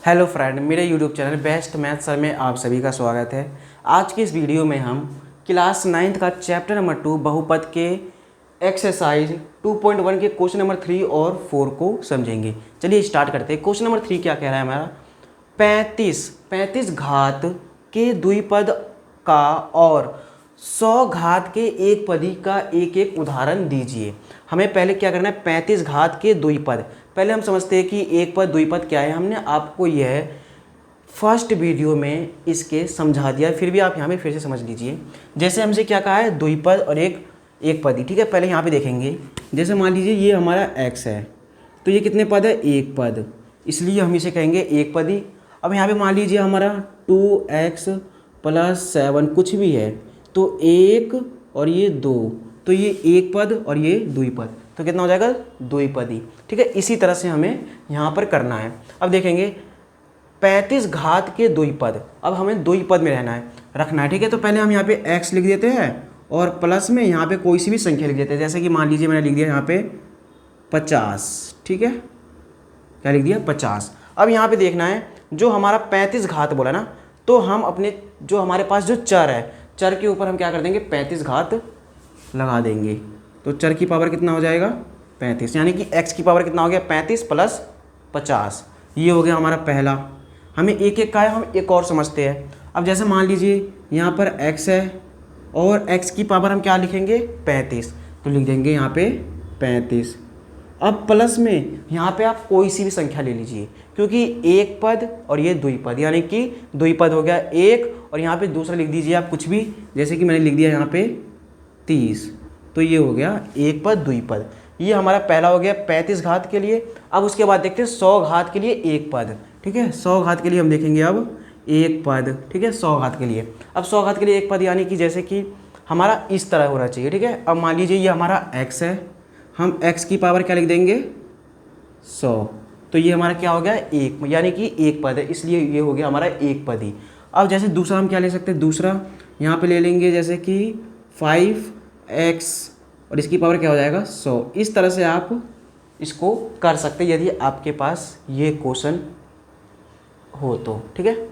Hello friend, मेरे YouTube channel best math sir में आप सभी का स्वागत है। आज की इस वीडियो में हम क्लास 9th का चैप्टर नंबर 2 बहुपद के एक्सरसाइज 2.1 के क्वेश्चन नंबर 3 और 4 को समझेंगे। चलिए स्टार्ट करते हैं। क्वेश्चन नंबर 3 क्या कह रहा है हमारा, 35 घात के द्विपद का और 100 घात के एक पदी का एक एक उदाहरण दीजिए। हमें पहले क्या करना है, 35 घात के द्विपद। पहले हम समझते हैं कि एक पद द्विपद क्या है। हमने आपको यह फर्स्ट वीडियो में इसके समझा दिया, फिर भी आप यहाँ पे फिर से समझ लीजिए। जैसे हमसे क्या कहा है, द्विपद और एक पदी। ठीक है, पहले यहाँ पे देखेंगे। जैसे मान लीजिए ये हमारा x है, तो ये कितने पद है, एक पद, इसलिए हम इसे कहेंगे एक पदी। अब यहाँ पे मान लीजिए हमारा 2x + 7 कुछ भी है, तो एक और ये दो, तो ये एक पद और ये द्विपद, तो कितना हो जाएगा, द्विपदी। ठीक है, इसी तरह से हमें यहाँ पर करना है। अब देखेंगे 35 घात के द्विपद। अब हमें द्विपद में रखना है। ठीक है, तो पहले हम यहाँ पे x लिख देते हैं और प्लस में यहाँ पे कोई सी भी संख्या लिख देते हैं। जैसे कि मान लीजिए मैंने लिख दिया यहाँ पे 50। ठीक है, क्या लिख दिया, 50। अब यहाँ पे देखना है, जो हमारा 35 घात बोला ना, तो हम अपने जो हमारे पास जो चर है, चर के ऊपर हम क्या कर देंगे, 35 घात लगा देंगे। तो चर की पावर कितना हो जाएगा, 35, यानी कि x की पावर कितना हो गया, 35 + 50। ये हो गया हमारा पहला। हमें एक एक का है, हम एक और समझते हैं। अब जैसे मान लीजिए यहाँ पर x है और x की पावर हम क्या लिखेंगे, 35, तो लिख देंगे यहाँ पे 35। अब प्लस में यहाँ पे आप कोई सी भी संख्या ले लीजिए, क्योंकि एक पद और ये द्विपद, यानी कि द्विपद हो गया एक, और यहाँ पे दूसरा लिख दीजिए आप कुछ भी। जैसे कि मैंने लिख दिया यहाँ पे 30, तो ये हो गया एक पद द्विपद। ये हमारा पहला हो गया 35 घात के लिए। अब उसके बाद देखते हैं 100 घात के लिए एक पद। ठीक है, 100 घात के लिए हम देखेंगे अब एक पद। ठीक है, 100 घात के लिए, अब 100 घात के लिए एक पद, यानी कि जैसे कि हमारा इस तरह होना चाहिए। ठीक है, अब मान लीजिए ये हमारा x है, हम x की पावर क्या लिख देंगे, 100, तो ये हमारा क्या हो गया, एक, यानी कि एक पद है, इसलिए ये हो गया हमारा एक पदी। अब जैसे दूसरा हम क्या ले सकते हैं, दूसरा यहाँ पे ले लेंगे जैसे कि 5x और इसकी पावर क्या हो जाएगा, 100। इस तरह से आप इसको कर सकते हैं यदि आपके पास ये क्वेश्चन हो तो। ठीक है,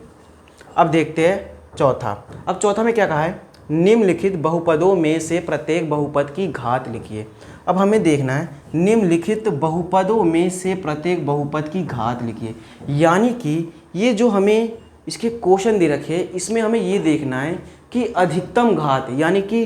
अब देखते हैं चौथा। अब चौथा में क्या कहा है, निम्नलिखित बहुपदों में से प्रत्येक बहुपद की घात लिखिए। अब हमें देखना है, निम्नलिखित बहुपदों में से प्रत्येक बहुपद की घात लिखिए, यानी कि ये जो हमें इसके क्वेश्चन दे रखे, इसमें हमें ये देखना है कि अधिकतम घात, यानी कि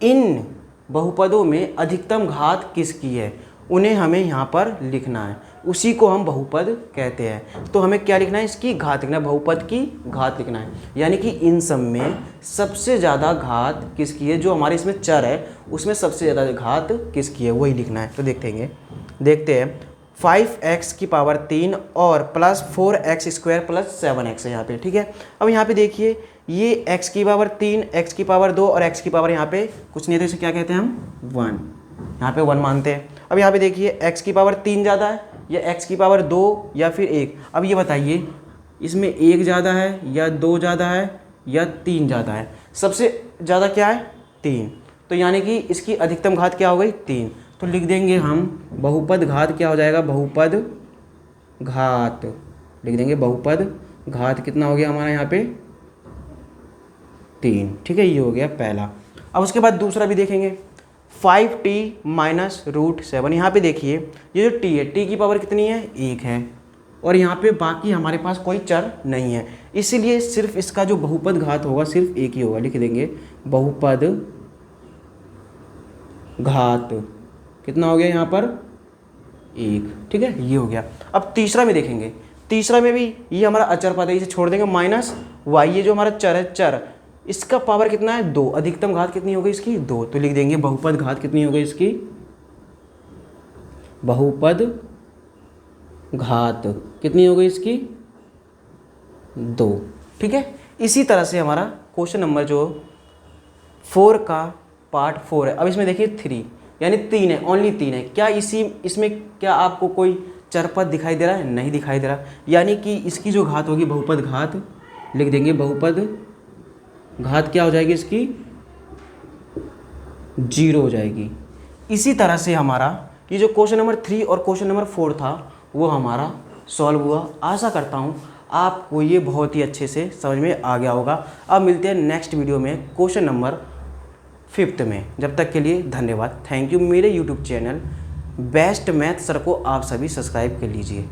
इन बहुपदों में अधिकतम घात किसकी है, उन्हें हमें यहाँ पर लिखना है। उसी को हम बहुपद कहते हैं। तो हमें क्या लिखना है, इसकी घात लिखना है, बहुपद की घात लिखना है, यानी कि इन सब में सबसे ज़्यादा घात किसकी है, जो हमारे इसमें चर है उसमें सबसे ज़्यादा घात किसकी है, वही लिखना है। तो देखते हैं 5x की पावर 3 और प्लस 4x² + 7x है यहाँ पे। ठीक है, अब यहाँ पे देखिए ये x की पावर 3, x की पावर 2 और x की पावर यहाँ पे कुछ नहीं है, तो इसे क्या कहते हैं हम, 1, यहाँ पे 1 मानते हैं। अब यहाँ पे देखिए x की पावर 3 ज़्यादा है या x की पावर 2 या फिर 1। अब ये बताइए इसमें 1 ज़्यादा है या 2 ज़्यादा है या 3 ज़्यादा है, सबसे ज़्यादा क्या है, 3, तो यानी कि इसकी अधिकतम घात क्या हो गई, 3। तो लिख देंगे हम बहुपद घात क्या हो जाएगा, बहुपद घात लिख देंगे, बहुपद घात कितना हो गया हमारा यहाँ पे, 3। ठीक है, ये हो गया पहला। अब उसके बाद दूसरा भी देखेंगे, 5t - √7। यहाँ पे देखिए ये जो t है, t की पावर कितनी है, 1 है, और यहाँ पे बाकी हमारे पास कोई चर नहीं है, इसीलिए सिर्फ इसका जो बहुपद घात होगा सिर्फ एक ही होगा। लिख देंगे बहुपद घात कितना हो गया यहाँ पर, 1। ठीक है, ये हो गया। अब तीसरा में देखेंगे, तीसरा में भी ये हमारा अचर पद है, इसे छोड़ देंगे, -y, ये जो हमारा चर है, चर, इसका पावर कितना है, 2, अधिकतम घात कितनी हो गई इसकी, 2, तो लिख देंगे बहुपद घात कितनी हो गई इसकी, बहुपद घात कितनी हो गई इसकी, 2। ठीक है, इसी तरह से हमारा क्वेश्चन नंबर जो 4 का पार्ट 4 है। अब इसमें देखिए 3, यानी 3 है, ओनली 3 है। क्या इसमें क्या आपको कोई चरपद दिखाई दे रहा है, नहीं दिखाई दे रहा, यानी कि इसकी जो घात होगी बहुपद घात, लिख देंगे बहुपद घात क्या हो जाएगी इसकी, 0 हो जाएगी। इसी तरह से हमारा ये जो क्वेश्चन नंबर 3 और क्वेश्चन नंबर 4 था वो हमारा सॉल्व हुआ। आशा करता हूँ आपको ये बहुत ही अच्छे से समझ में आ गया होगा। अब मिलते हैं नेक्स्ट वीडियो में क्वेश्चन नंबर 5 में। जब तक के लिए धन्यवाद। Thank you. मेरे YouTube channel best math sir को आप सभी सब्सक्राइब कर लीजिए।